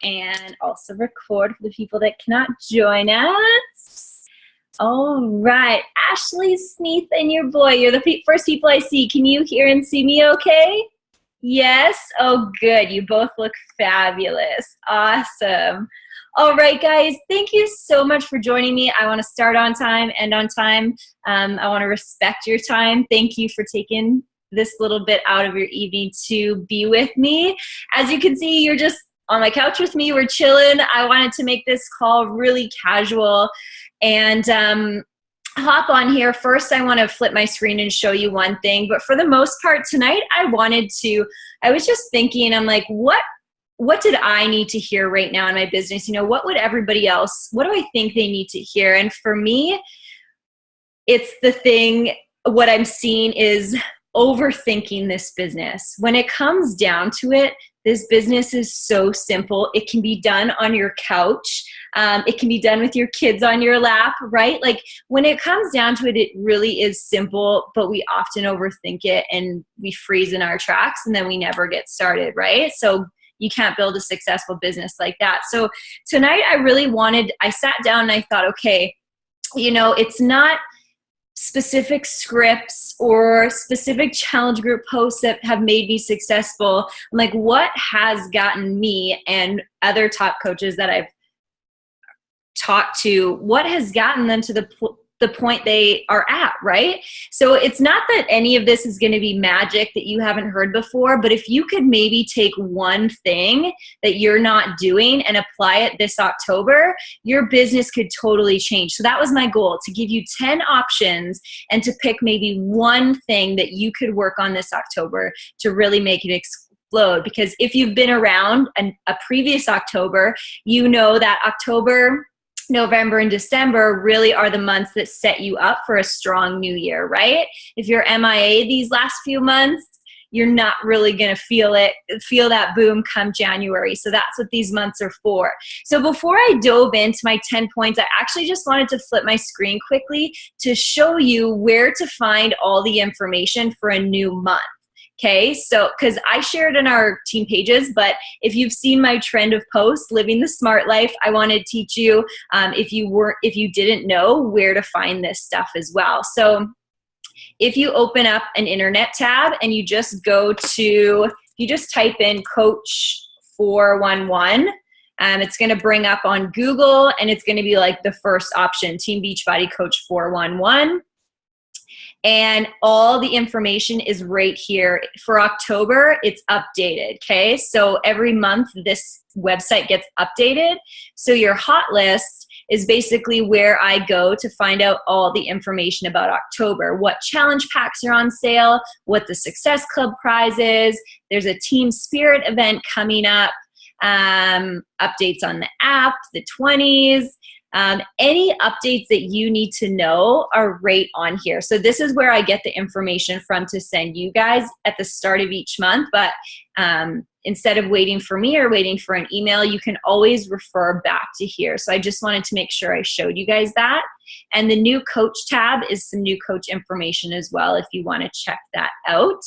and also record for the people that cannot join us. All right, Ashley Sneath and your boy, you're the first people I see. Can you hear and see me okay? Yes? Oh, good. You both look fabulous. Awesome. All right, guys, thank you so much for joining me. I want to start on time, end on time. I want to respect your time. Thank you for taking this little bit out of your evening to be with me. As you can see, you're just on my couch with me. We're chilling. I wanted to make this call really casual and hop on here. First, I want to flip my screen and show you one thing. But for the most part tonight, I was just thinking, I'm like, what did I need to hear right now in my business? You know, what do I think they need to hear? And for me, what I'm seeing is overthinking this business. When it comes down to it, this business is so simple. It can be done on your couch. It can be done with your kids on your lap, right? Like when it comes down to it, it really is simple, but we often overthink it and we freeze in our tracks and then we never get started, right? So you can't build a successful business like that. So tonight I sat down and I thought, okay, you know, it's not specific scripts or specific challenge group posts that have made me successful. I'm like, what has gotten me and other top coaches that I've talked to, what has gotten them to the point they are at, right? So it's not that any of this is going to be magic that you haven't heard before, but if you could maybe take one thing that you're not doing and apply it this October, your business could totally change. So that was my goal, to give you 10 options and to pick maybe one thing that you could work on this October to really make it explode. Because if you've been around a previous October, you know that October, November and December really are the months that set you up for a strong new year, right? If you're MIA these last few months, you're not really going to feel that boom come January. So that's what these months are for. So before I dove into my 10 points, I actually just wanted to flip my screen quickly to show you where to find all the information for a new month. Okay, so because I shared in our team pages, but if you've seen my trend of posts, Living the Smart Life, I want to teach you if you didn't know where to find this stuff as well. So if you open up an internet tab and you just type in Coach 411, it's going to bring up on Google and it's going to be like the first option, Team Beachbody Coach 411. And all the information is right here. For October, it's updated, okay? So every month, this website gets updated. So your hot list is basically where I go to find out all the information about October, what challenge packs are on sale, what the Success Club prize is. There's a Team Spirit event coming up, updates on the app, the 20s. Any updates that you need to know are right on here. So this is where I get the information from to send you guys at the start of each month. But instead of waiting for me or waiting for an email, you can always refer back to here. So I just wanted to make sure I showed you guys that. And the new coach tab is some new coach information as well if you want to check that out.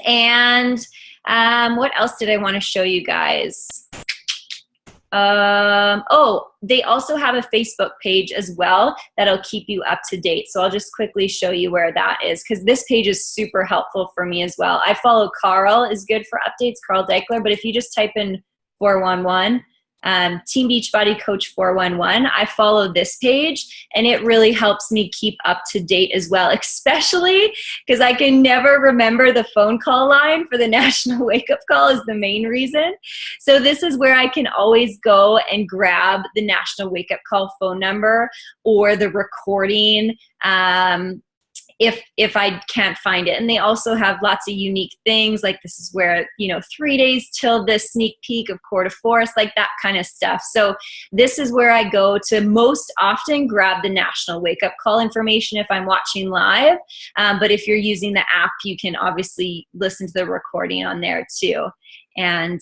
And what else did I want to show you guys? They also have a Facebook page as well that'll keep you up to date. So I'll just quickly show you where that is because this page is super helpful for me as well. I follow Carl, is good for updates, Carl Deichler, but if you just type in 411, Team Beachbody Coach 411, I follow this page and it really helps me keep up to date as well, especially because I can never remember the phone call line for the National Wake Up Call is the main reason. So this is where I can always go and grab the National Wake Up Call phone number or the recording if I can't find it. And they also have lots of unique things, like this is where, 3 days till the sneak peek of Core to Forest, like that kind of stuff. So this is where I go to most often grab the National Wake Up Call information if I'm watching live. But if you're using the app, you can obviously listen to the recording on there too. And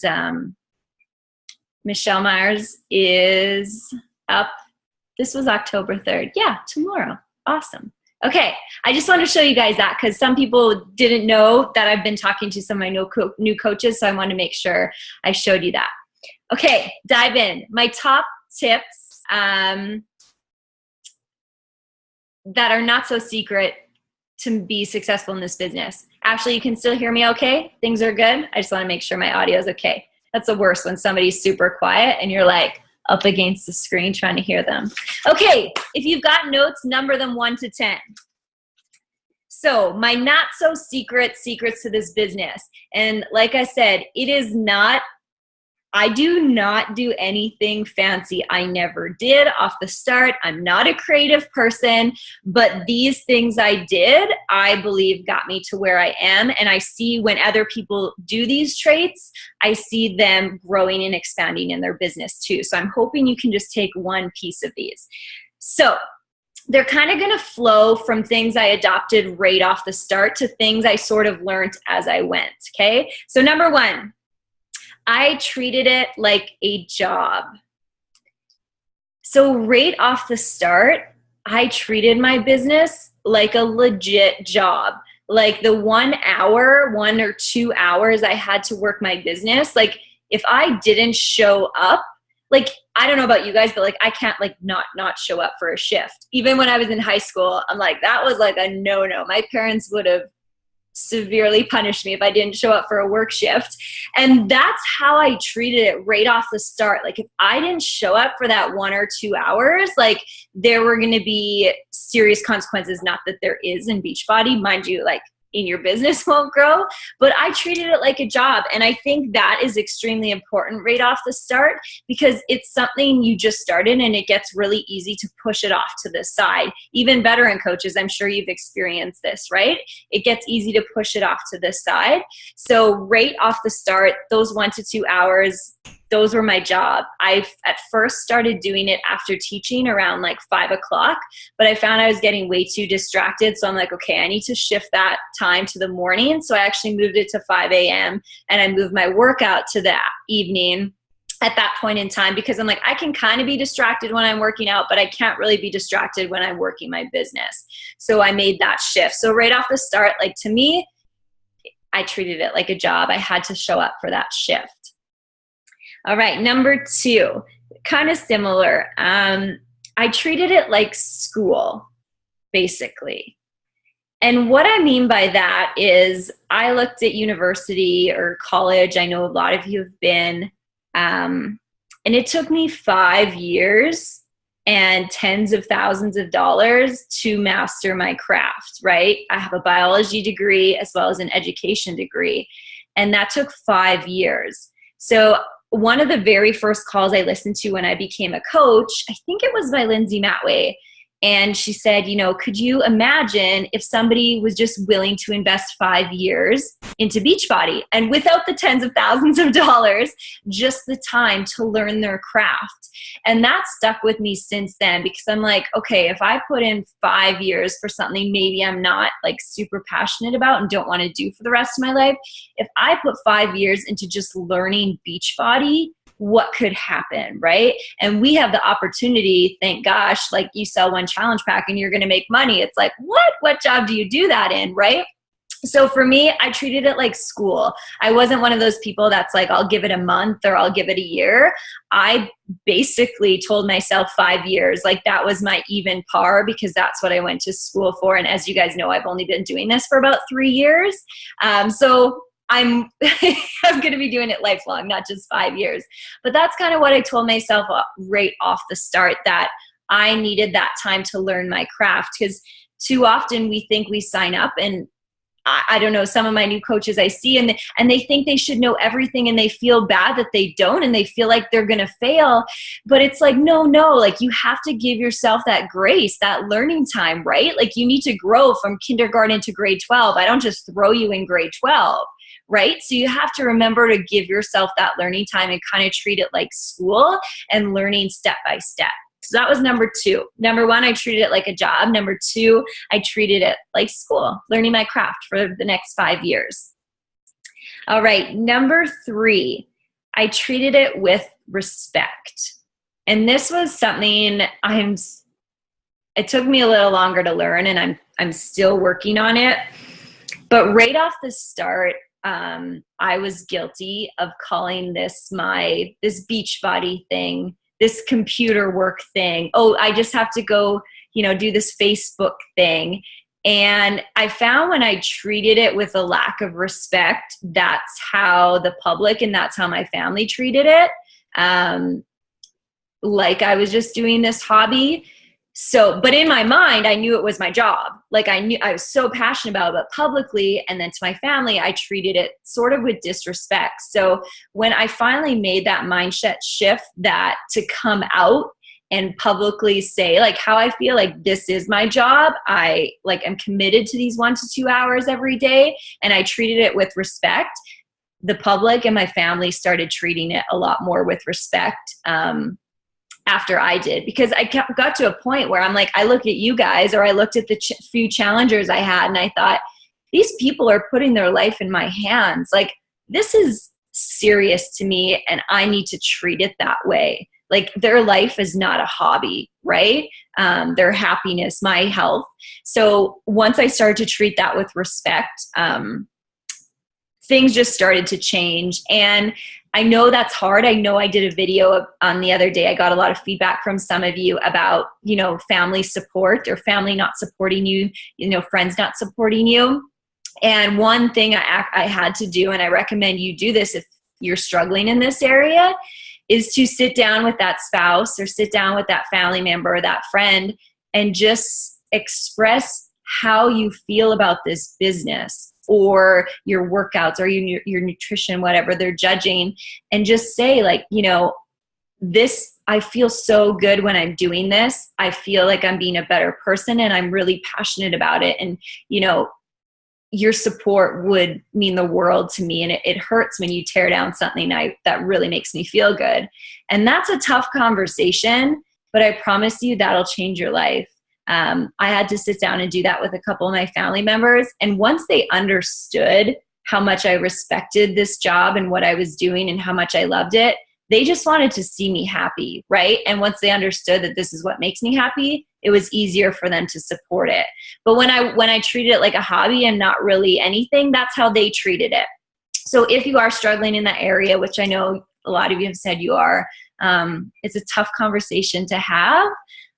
Michelle Myers is up. This was October 3rd. Yeah, tomorrow. Awesome. Okay, I just want to show you guys that because some people didn't know that I've been talking to some of my new coaches, so I want to make sure I showed you that. Okay, dive in. My top tips that are not so secret to be successful in this business. Ashley, you can still hear me okay? Things are good? I just want to make sure my audio is okay. That's the worst, when somebody's super quiet and you're like up against the screen trying to hear them. Okay, if you've got notes, number them 1 to 10. So my not so secrets to this business. And like I said, I do not do anything fancy. I never did off the start. I'm not a creative person, but these things I did, I believe got me to where I am. And I see when other people do these traits, I see them growing and expanding in their business too. So I'm hoping you can just take one piece of these. So they're kind of going to flow from things I adopted right off the start to things I sort of learned as I went. Okay. So number 1, I treated it like a job. So right off the start, I treated my business like a legit job. Like the 1 hour, 1 or 2 hours I had to work my business, like if I didn't show up, like, I don't know about you guys, but like, I can't like not show up for a shift. Even when I was in high school, I'm like, that was like a no-no. My parents would have severely punished me if I didn't show up for a work shift. And that's how I treated it right off the start. Like if I didn't show up for that 1 or 2 hours, like there were going to be serious consequences. Not that there is in Beachbody, mind you, like in your business won't grow, but I treated it like a job. And I think that is extremely important right off the start, because it's something you just started and it gets really easy to push it off to the side. Even veteran coaches, I'm sure you've experienced this, right? It gets easy to push it off to the side. So right off the start, those 1 to 2 hours, those were my job. I at first started doing it after teaching around like 5 o'clock, but I found I was getting way too distracted. So I'm like, okay, I need to shift that time to the morning. So I actually moved it to 5 a.m. and I moved my workout to the evening at that point in time, because I'm like, I can kind of be distracted when I'm working out, but I can't really be distracted when I'm working my business. So I made that shift. So right off the start, like to me, I treated it like a job. I had to show up for that shift. All right, number 2, kind of similar. I treated it like school, basically. And what I mean by that is I looked at university or college. I know a lot of you have been, and it took me 5 years and tens of thousands of dollars to master my craft, right? I have a biology degree as well as an education degree, and that took 5 years. So one of the very first calls I listened to when I became a coach, I think it was by Lindsay Matway. And she said, you know, could you imagine if somebody was just willing to invest 5 years into Beachbody and without the tens of thousands of dollars, just the time to learn their craft? And that stuck with me since then, because I'm like, okay, if I put in 5 years for something maybe I'm not like super passionate about and don't want to do for the rest of my life, if I put 5 years into just learning Beachbody, what could happen, right? And we have the opportunity, thank gosh, like you sell one challenge pack and you're going to make money. It's like, what job do you do that in, right? So for me, I treated it like school. I wasn't one of those people that's like, I'll give it a month or I'll give it a year. I basically told myself 5 years, like that was my even par, because that's what I went to school for. And as you guys know, I've only been doing this for about 3 years. So I'm going to be doing it lifelong, not just 5 years. But that's kind of what I told myself right off the start, that I needed that time to learn my craft. Because too often we think we sign up, and I don't know, some of my new coaches I see, and they think they should know everything, and they feel bad that they don't, and they feel like they're going to fail. But it's like, no, like you have to give yourself that grace, that learning time, right? Like you need to grow from kindergarten to grade 12. I don't just throw you in grade 12. Right? So you have to remember to give yourself that learning time and kind of treat it like school and learning step by step. So that was number 2. Number 1, I treated it like a job. Number 2, I treated it like school, learning my craft for the next 5 years. All right. Number 3, I treated it with respect. And this was something it took me a little longer to learn, and I'm still working on it. But right off the start, I was guilty of calling this this Beachbody thing, this computer work thing. Oh, I just have to go, do this Facebook thing. And I found when I treated it with a lack of respect, that's how the public and that's how my family treated it. Like I was just doing this hobby. So, but in my mind, I knew it was my job. Like I knew I was so passionate about it, but publicly and then to my family, I treated it sort of with disrespect. So when I finally made that mindset shift that to come out and publicly say like how I feel, like this is my job. I like am committed to these 1 to 2 hours every day. And I treated it with respect. The public and my family started treating it a lot more with respect. After I did, because I got to a point where I'm like, I look at you guys, or I looked at the few challengers I had, and I thought, these people are putting their life in my hands. Like, this is serious to me, and I need to treat it that way. Like, their life is not a hobby, right? Their happiness, my health. So once I started to treat that with respect, things just started to change. And I know that's hard. I know I did a video on the other day. I got a lot of feedback from some of you about, family support or family not supporting you, friends not supporting you. And one thing I had to do, and I recommend you do this if you're struggling in this area, is to sit down with that spouse or sit down with that family member or that friend and just express how you feel about this business or your workouts or your nutrition, whatever they're judging, and just say like, this, I feel so good when I'm doing this. I feel like I'm being a better person and I'm really passionate about it. And, your support would mean the world to me. And it hurts when you tear down something that really makes me feel good. And that's a tough conversation, but I promise you that'll change your life. I had to sit down and do that with a couple of my family members. And once they understood how much I respected this job and what I was doing and how much I loved it, they just wanted to see me happy, right? And once they understood that this is what makes me happy, it was easier for them to support it. But when I treated it like a hobby and not really anything, that's how they treated it. So if you are struggling in that area, which I know a lot of you have said you are, it's a tough conversation to have,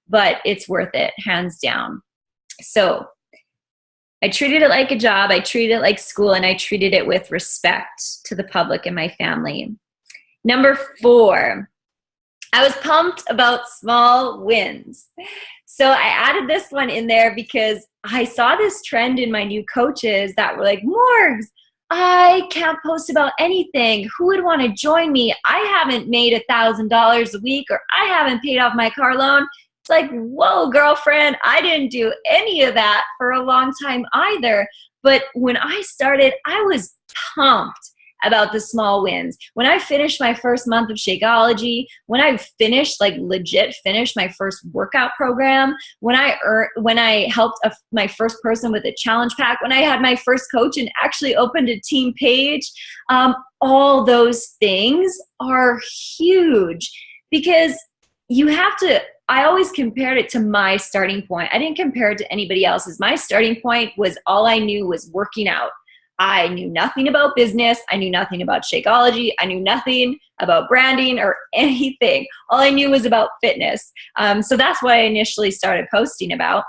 but it's worth it, hands down. So I treated it like a job, I treated it like school, and I treated it with respect to the public and my family. Number 4, I was pumped about small wins. So I added this one in there because I saw this trend in my new coaches that were like, Morgs, I can't post about anything. Who would want to join me? I haven't made $1,000 a week, or I haven't paid off my car loan. It's like, whoa, girlfriend, I didn't do any of that for a long time either. But when I started, I was pumped about the small wins. When I finished my first month of Shakeology, when I legit finished my first workout program, when I helped my first person with a challenge pack, when I had my first coach and actually opened a team page, all those things are huge because you have to, I always compared it to my starting point. I didn't compare it to anybody else's. My starting point was all I knew was working out. I knew nothing about business. I knew nothing about Shakeology. I knew nothing about branding or anything. All I knew was about fitness. So that's what I initially started posting about.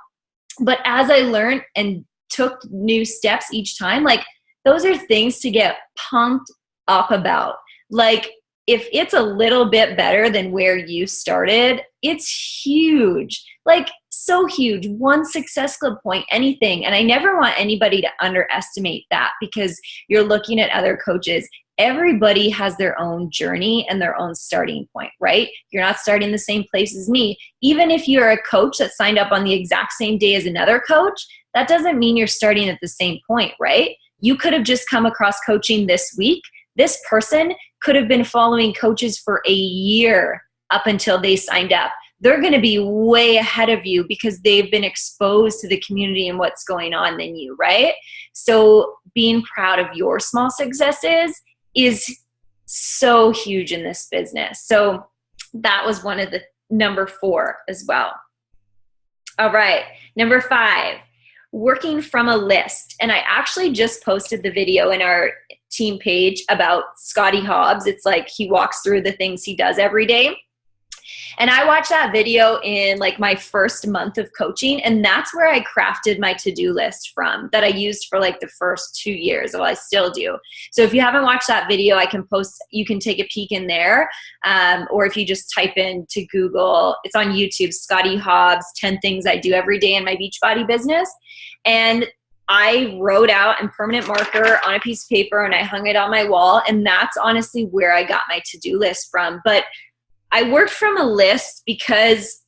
But as I learned and took new steps each time, like those are things to get pumped up about. Like if it's a little bit better than where you started, it's huge. Like so huge. One success club point, anything. And I never want anybody to underestimate that because you're looking at other coaches. Everybody has their own journey and their own starting point, right? You're not starting the same place as me. Even if you're a coach that signed up on the exact same day as another coach, that doesn't mean you're starting at the same point, right? You could have just come across coaching this week. This person could have been following coaches for a year up until they signed up. They're going to be way ahead of you because they've been exposed to the community and what's going on than you, right? So being proud of your small successes is so huge in this business. So that was one of the number 4 as well. All right, number 5, working from a list. And I actually just posted the video in our team page about Scotty Hobbs. It's like he walks through the things he does every day. And I watched that video in like my first month of coaching, and that's where I crafted my to-do list from, that I used for like the first 2 years. Well, I still do. So if you haven't watched that video, I can post, you can take a peek in there. Or if you just type into Google, it's on YouTube, Scotty Hobbs, 10 things I do every day in my Beachbody business. And I wrote out in permanent marker on a piece of paper and I hung it on my wall. And that's honestly where I got my to-do list from. But I worked from a list because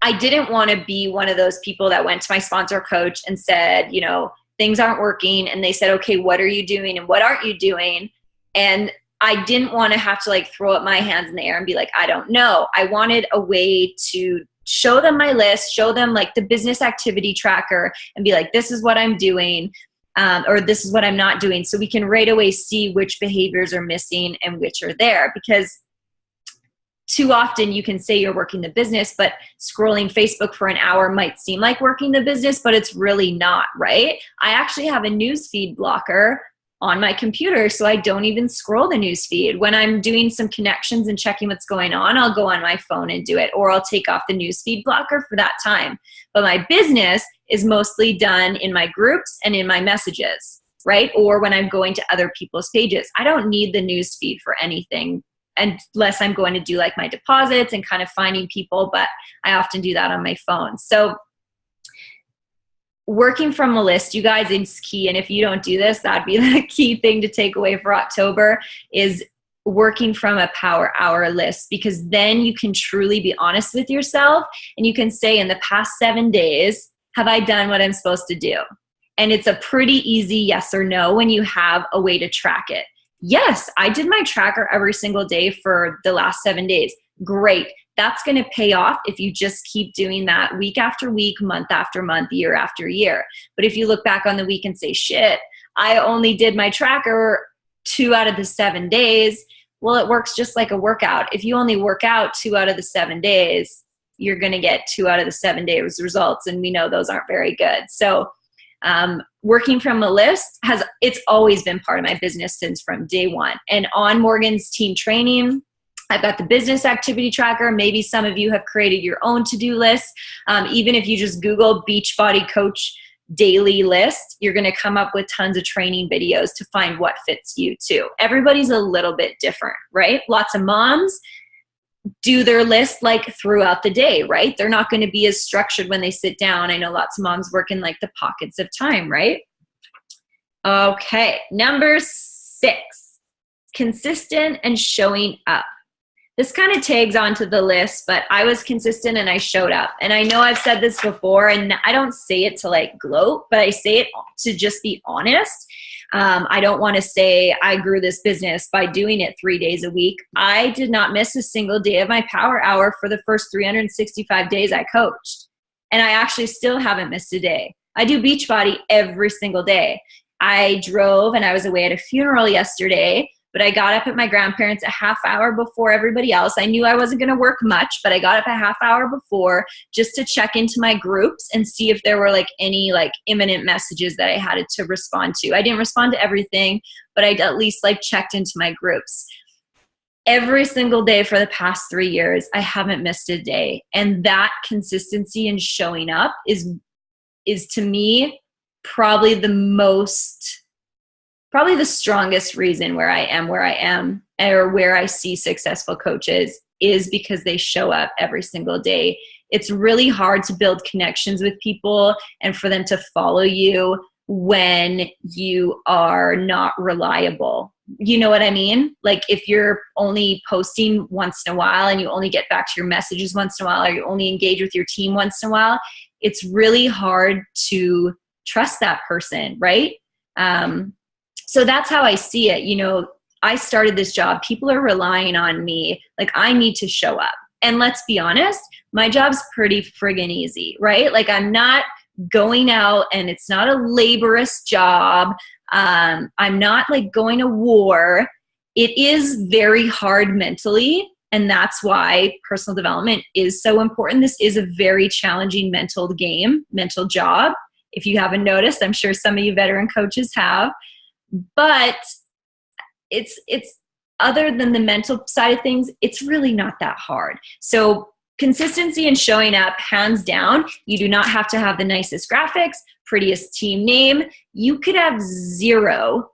I didn't want to be one of those people that went to my sponsor coach and said, you know, things aren't working. And they said, okay, what are you doing and what aren't you doing? And I didn't want to have to like throw up my hands in the air and be like, I don't know. I wanted a way to show them my list, show them like the business activity tracker and be like, this is what I'm doing. Or this is what I'm not doing. So we can right away see which behaviors are missing and which are there. Because too often you can say you're working the business, but scrolling Facebook for an hour might seem like working the business, but it's really not, right? I actually have a newsfeed blocker on my computer, so I don't even scroll the newsfeed. When I'm doing some connections and checking what's going on, I'll go on my phone and do it, or I'll take off the newsfeed blocker for that time. But my business is mostly done in my groups and in my messages, right? Or when I'm going to other people's pages. I don't need the newsfeed for anything unless I'm going to do like my deposits and kind of finding people, but I often do that on my phone. So working from a list, you guys, is key. And if you don't do this, that'd be the key thing to take away for October, is working from a power hour list, because then you can truly be honest with yourself and you can say, in the past 7 days, have I done what I'm supposed to do? And it's a pretty easy yes or no when you have a way to track it. Yes, I did my tracker every single day for the last 7 days. Great. That's going to pay off if you just keep doing that week after week, month after month, year after year. But if you look back on the week and say, shit, I only did my tracker 2 out of the 7 days. Well, it works just like a workout. If you only work out 2 out of the 7 days, you're going to get 2 out of the 7 days results. And we know those aren't very good. So working from a list it's always been part of my business since from day one. And on Morgan's team training, I've got the business activity tracker. Maybe some of you have created your own to-do list. Even if you just Google Beachbody Coach daily list, you're going to come up with tons of training videos to find what fits you too. Everybody's a little bit different, right? Lots of moms do their list like throughout the day, right? They're not going to be as structured when they sit down. I know lots of moms work in like the pockets of time, right? Okay, number 6, consistent and showing up. This kind of tags onto the list, but I was consistent and I showed up. And I know I've said this before, and I don't say it to like gloat, but I say it to just be honest. I don't want to say I grew this business by doing it 3 days a week. I did not miss a single day of my power hour for the first 365 days I coached. And I actually still haven't missed a day. I do Beachbody every single day. I drove and I was away at a funeral yesterday, but I got up at my grandparents' a half hour before everybody else. I knew I wasn't going to work much, but I got up a half hour before just to check into my groups and see if there were like any like imminent messages that I had to respond to. I didn't respond to everything, but I at least like checked into my groups. Every single day for the past 3 years, I haven't missed a day. And that consistency and showing up is to me probably the strongest reason where I am, or where I see successful coaches, is because they show up every single day. It's really hard to build connections with people and for them to follow you when you are not reliable. You know what I mean? Like if you're only posting once in a while and you only get back to your messages once in a while, or you only engage with your team once in a while, it's really hard to trust that person, right? So that's how I see it. You know, I started this job. People are relying on me. Like I need to show up. And let's be honest, my job's pretty friggin' easy, right? Like I'm not going out and it's not a laborious job. I'm not like going to war. It is very hard mentally. And that's why personal development is so important. This is a very challenging mental game, mental job. If you haven't noticed, I'm sure some of you veteran coaches have. but it's other than the mental side of things, it's really not that hard. So consistency and showing up, hands down. You do not have to have the nicest graphics, prettiest team name. You could have zero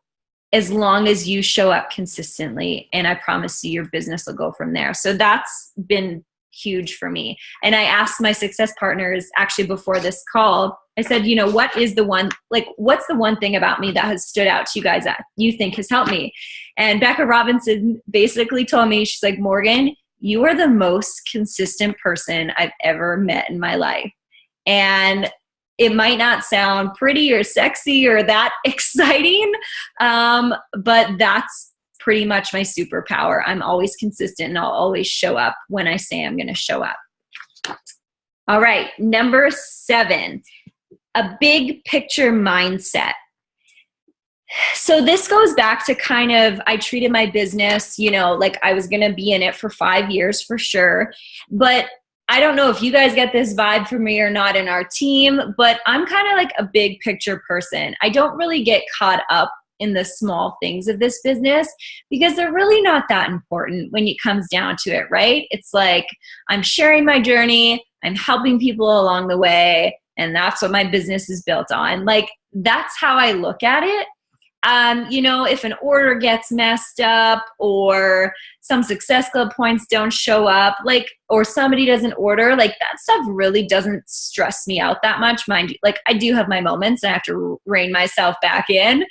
as long as you show up consistently. And I promise you, your business will go from there. So that's been huge for me. And I asked my success partners actually before this call, I said, you know, what's the one thing about me that has stood out to you guys that you think has helped me? And Becca Robinson basically told me, she's like, Morgan, you are the most consistent person I've ever met in my life. And it might not sound pretty or sexy or that exciting, but that's pretty much my superpower. I'm always consistent and I'll always show up when I say I'm going to show up. All right, number 7, a big picture mindset. So this goes back to kind of, I treated my business, you know, like I was going to be in it for 5 years for sure. But I don't know if you guys get this vibe from me or not in our team, but I'm kind of like a big picture person. I don't really get caught up in the small things of this business because they're really not that important when it comes down to it, right? It's like I'm sharing my journey, I'm helping people along the way, and that's what my business is built on. Like that's how I look at it. You know, if an order gets messed up or some Success Club points don't show up, like, or somebody doesn't order, like that stuff really doesn't stress me out that much. Mind you, like I do have my moments and I have to rein myself back in,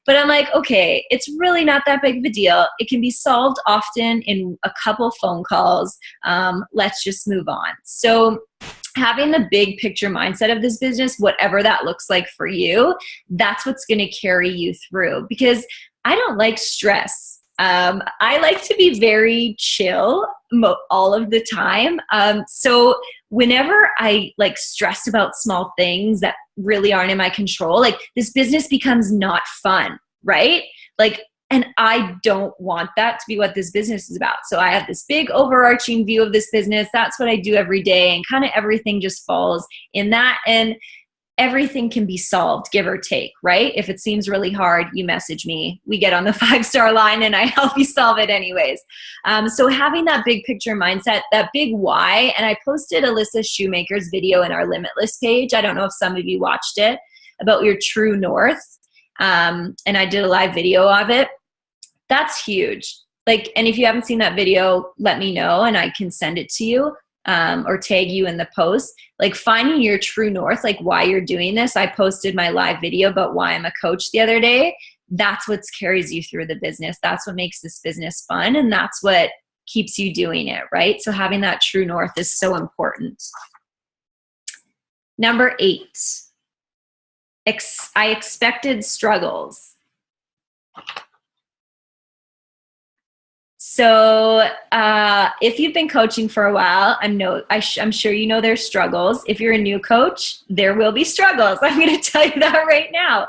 but I'm like, okay, it's really not that big of a deal. It can be solved often in a couple phone calls. Let's just move on. So having the big picture mindset of this business, whatever that looks like for you, that's what's going to carry you through, because I don't like stress. I like to be very chill all of the time. So whenever I like stress about small things that really aren't in my control, like this business becomes not fun, right? Like, and I don't want that to be what this business is about. So I have this big overarching view of this business. That's what I do every day. And kind of everything just falls in that. And everything can be solved, give or take, right? If it seems really hard, you message me. We get on the 5-star line and I help you solve it anyways. So having that big picture mindset, that big why, and I posted Alyssa Shoemaker's video in our Limitless page. I don't know if some of you watched it, about your true north. And I did a live video of it. That's huge. Like, and if you haven't seen that video, let me know and I can send it to you, or tag you in the post. Like finding your true north, like why you're doing this. I posted my live video about why I'm a coach the other day. That's what carries you through the business. That's what makes this business fun. And that's what keeps you doing it, right? So having that true north is so important. Number 8, I expected struggles. So if you've been coaching for a while, I'm sure you know there's struggles. If you're a new coach, there will be struggles. I'm going to tell you that right now.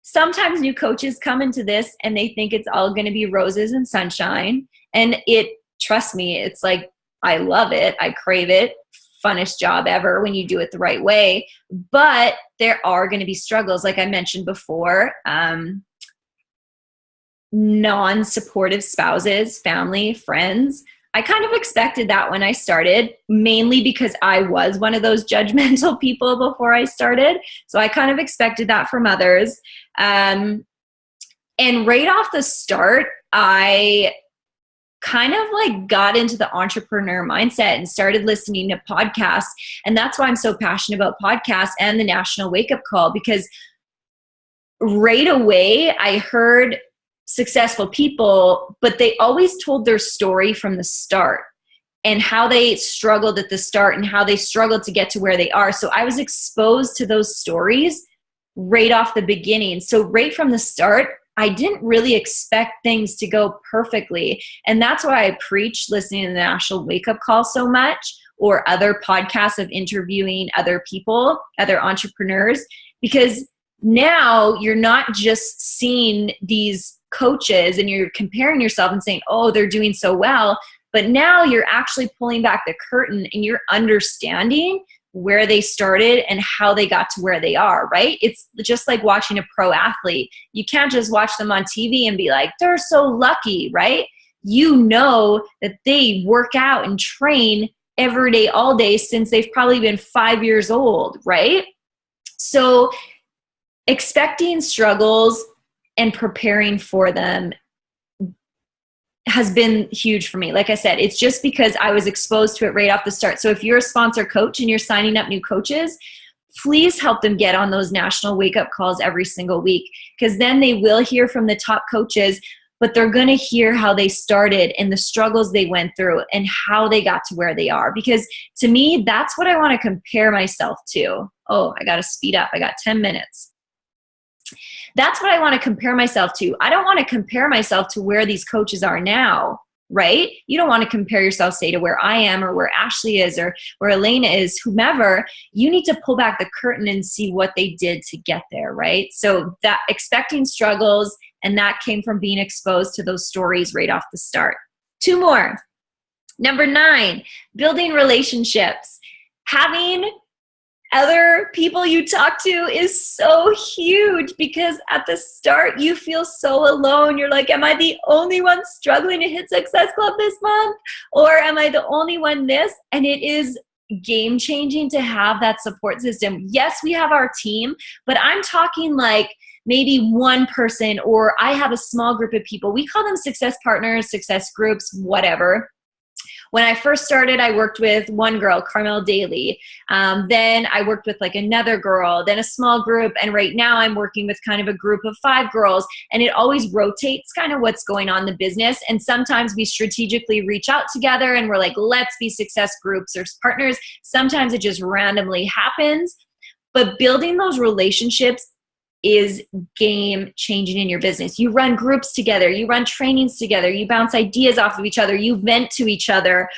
Sometimes new coaches come into this and they think it's all going to be roses and sunshine. And trust me, it's like, I love it. I crave it. Funnest job ever when you do it the right way. But there are going to be struggles. Like I mentioned before, non-supportive spouses, family, friends. I kind of expected that when I started, mainly because I was one of those judgmental people before I started. So I kind of expected that from others. And right off the start, I kind of like got into the entrepreneur mindset and started listening to podcasts. And that's why I'm so passionate about podcasts and the National Wake Up Call, because right away I heard successful people, but they always told their story from the start and how they struggled at the start and how they struggled to get to where they are. So I was exposed to those stories right off the beginning. So right from the start, I didn't really expect things to go perfectly. And that's why I preach listening to the National Wake Up Call so much, or other podcasts of interviewing other people, other entrepreneurs, because now you're not just seeing these coaches and you're comparing yourself and saying, oh, they're doing so well. But now you're actually pulling back the curtain and you're understanding where they started and how they got to where they are, right? It's just like watching a pro athlete. You can't just watch them on TV and be like, they're so lucky, right? You know that they work out and train every day, all day since they've probably been 5 years old, right? So expecting struggles and preparing for them has been huge for me. Like I said, it's just because I was exposed to it right off the start. So if you're a sponsor coach and you're signing up new coaches, please help them get on those national wake-up calls every single week, because then they will hear from the top coaches, but they're going to hear how they started and the struggles they went through and how they got to where they are. Because to me, that's what I want to compare myself to. Oh, I got to speed up. I got 10 minutes. That's what I want to compare myself to. I don't want to compare myself to where these coaches are now, right? You don't want to compare yourself, say, to where I am or where Ashley is or where Elena is, whomever. You need to pull back the curtain and see what they did to get there, right? So that expecting struggles, and that came from being exposed to those stories right off the start. 2 more. Number 9, building relationships. Having other people you talk to is so huge, because at the start you feel so alone. You're like, am I the only one struggling to hit Success Club this month? Or am I the only one this? And it is game changing to have that support system. Yes, we have our team, but I'm talking like maybe one person, or I have a small group of people. We call them success partners, success groups, whatever. When I first started, I worked with one girl, Carmel Daly. Then I worked with like another girl, then a small group. And right now I'm working with kind of a group of 5 girls. And it always rotates kind of what's going on in the business. And sometimes we strategically reach out together and we're like, let's be success groups or partners. Sometimes it just randomly happens. But building those relationships is game changing in your business. You run groups together, you run trainings together, you bounce ideas off of each other, you vent to each other,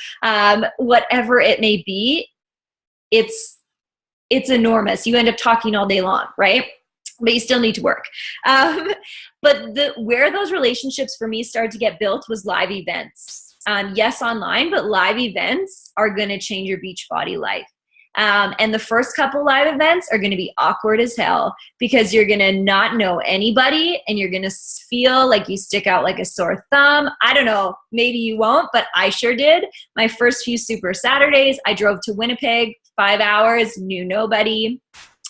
whatever it may be. It's enormous. You end up talking all day long, right? But you still need to work. But where those relationships for me started to get built was live events. Yes, online, but live events are going to change your Beachbody life. And the first couple live events are going to be awkward as hell, because you're going to not know anybody and you're going to feel like you stick out like a sore thumb. I don't know, maybe you won't, but I sure did. My first few Super Saturdays, I drove to Winnipeg, 5 hours, knew nobody,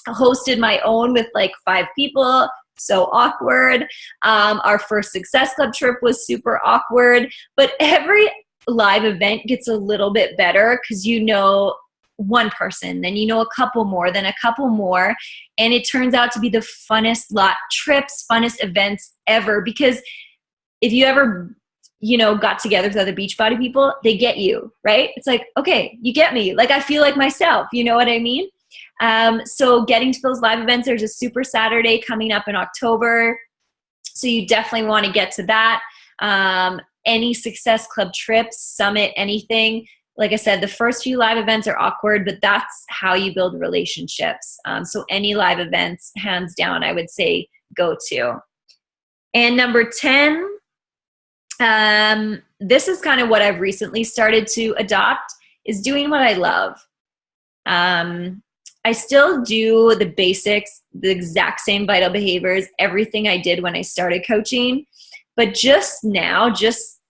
hosted my own with like 5 people. So awkward. Our first Success Club trip was super awkward, but every live event gets a little bit better, because you know one person, then you know a couple more, then a couple more, and it turns out to be the funnest trips, funnest events ever. Because if you ever, got together with other Beachbody people, they get you, right? It's like, okay, you get me. Like, I feel like myself, you know what I mean? So getting to those live events, there's a Super Saturday coming up in October, so you definitely want to get to that. Any Success Club trips, summit, anything. Like I said, the first few live events are awkward, but that's how you build relationships. So any live events, hands down, I would say go to. And number 10, this is kind of what I've recently started to adopt, is doing what I love. I still do the basics, the exact same vital behaviors, everything I did when I started coaching. But just now,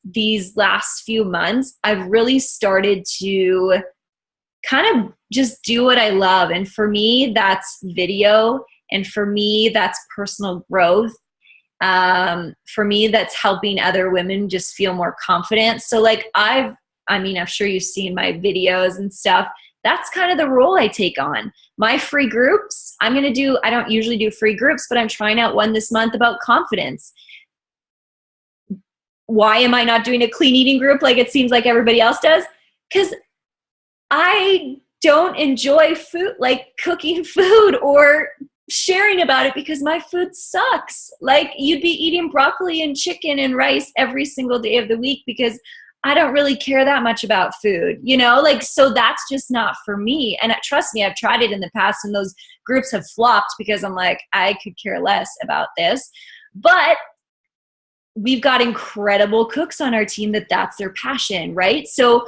these last few months, I've really started to kind of just do what I love. And for me, that's video. And for me, that's personal growth. For me, that's helping other women just feel more confident. So like I'm sure you've seen my videos and stuff. That's kind of the role I take on. My free groups, I don't usually do free groups, but I'm trying out one this month about confidence. Why am I not doing a clean eating group like it seems like everybody else does? Because I don't enjoy food, like cooking food or sharing about it, because my food sucks. Like, you'd be eating broccoli and chicken and rice every single day of the week, because I don't really care that much about food, so that's just not for me. And trust me, I've tried it in the past and those groups have flopped, because I'm like, I could care less about this. But we've got incredible cooks on our team that's their passion, right? So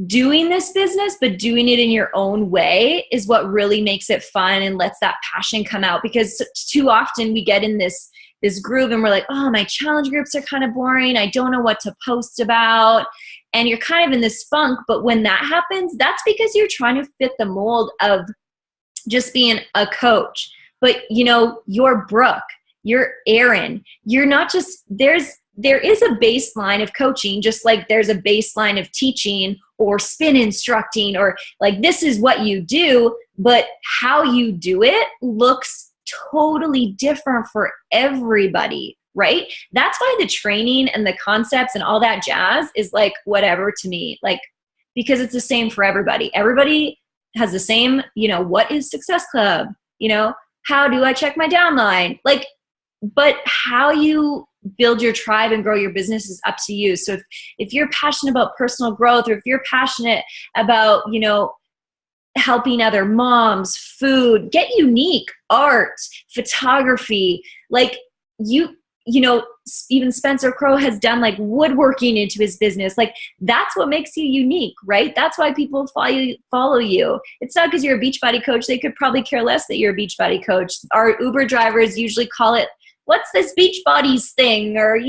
doing this business, but doing it in your own way is what really makes it fun and lets that passion come out. Because too often we get in this groove and we're like, oh, my challenge groups are kind of boring. I don't know what to post about. And you're kind of in this funk. But when that happens, that's because you're trying to fit the mold of just being a coach. But you're Brooke, you're Erin. You're not just, there is a baseline of coaching, just like there's a baseline of teaching or spin instructing, or like this is what you do, but how you do it looks totally different for everybody, right? That's why the training and the concepts and all that jazz is like whatever to me, like, because it's the same for everybody. Everybody has the same, what is Success Club? How do I check my downline? Like, but how you build your tribe and grow your business is up to you. So if you're passionate about personal growth, or if you're passionate about, helping other moms, food, get unique, art, photography, like even Spencer Crow has done like woodworking into his business. Like that's what makes you unique, right? That's why people follow you. It's not because you're a Beachbody coach. They could probably care less that you're a Beachbody coach. Our Uber drivers usually call it, what's this Beachbody's thing? Or,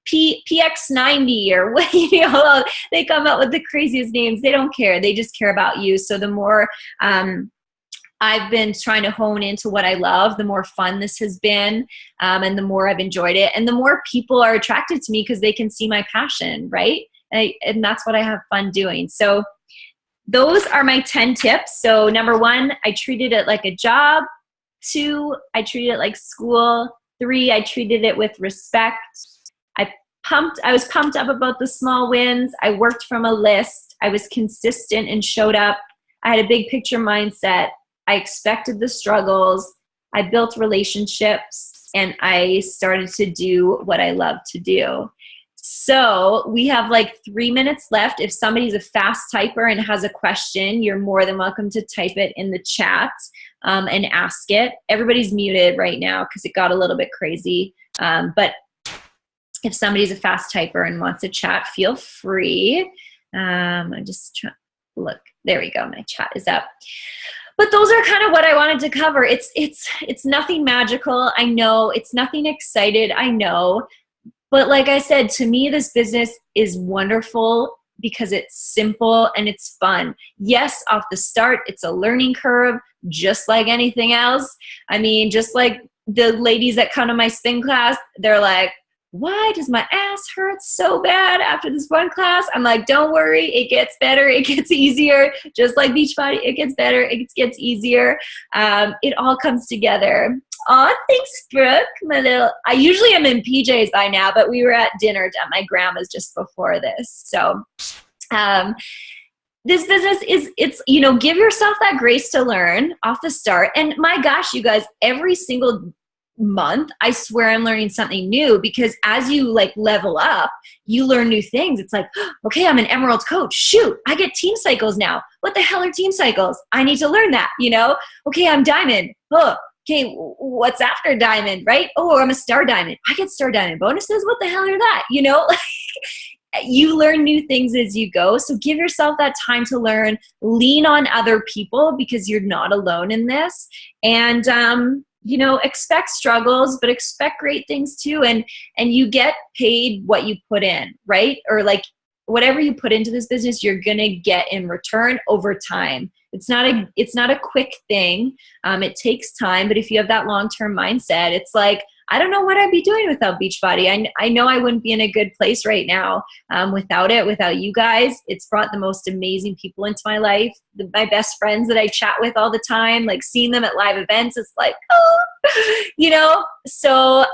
PX90 or what, they come up with the craziest names. They don't care. They just care about you. So the more, I've been trying to hone into what I love, the more fun this has been, and the more I've enjoyed it, and the more people are attracted to me because they can see my passion, right? And that's what I have fun doing. So those are my 10 tips. So number 1, I treated it like a job. 2, I treated it like school. 3, I treated it with respect. I was pumped up about the small wins. I worked from a list. I was consistent and showed up. I had a big picture mindset. I expected the struggles. I built relationships, and I started to do what I love to do. So we have like 3 minutes left. If somebody's a fast typer and has a question, you're more than welcome to type it in the chat and ask it. Everybody's muted right now because it got a little bit crazy. But if somebody's a fast typer and wants to chat, feel free. I'm just trying, look, there we go. My chat is up. But those are kind of what I wanted to cover. It's nothing magical. I know. It's nothing excited. I know. But like I said, to me, this business is wonderful because it's simple and it's fun. Yes, off the start, it's a learning curve, just like anything else. I mean, just like the ladies that come to my spin class, they're like, why does my ass hurt so bad after this one class? I'm like, don't worry, it gets better, it gets easier. Just like Beachbody, it gets better, it gets easier. It all comes together. Aw, thanks, Brooke. I usually am in PJs by now, but we were at dinner at my grandma's just before this. So this business it's give yourself that grace to learn off the start. And my gosh, you guys, every single month, I swear I'm learning something new, because as you like level up, you learn new things. It's like, okay, I'm an Emerald coach. Shoot, I get team cycles now. What the hell are team cycles? I need to learn that, Okay, I'm Diamond. Oh, okay, what's after Diamond, right? Oh, I'm a Star Diamond. I get Star Diamond bonuses. What the hell are that? You learn new things as you go. So give yourself that time to learn. Lean on other people because you're not alone in this. And, expect struggles, but expect great things too. And you get paid what you put in, right? Or like whatever you put into this business, you're going to get in return over time. It's not a quick thing. It takes time, but if you have that long-term mindset, it's like, I don't know what I'd be doing without Beachbody. I know I wouldn't be in a good place right now without it, without you guys. It's brought the most amazing people into my life. My best friends that I chat with all the time, like seeing them at live events, it's like, So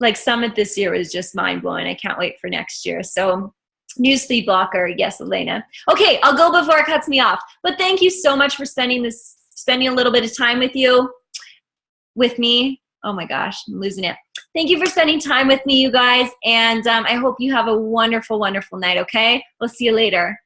like Summit this year was just mind-blowing. I can't wait for next year. So newsfeed blocker, yes, Elena. Okay, I'll go before it cuts me off. But thank you so much for spending a little bit of time with me. Oh my gosh, I'm losing it. Thank you for spending time with me, you guys. And I hope you have a wonderful, wonderful night, okay? We'll see you later.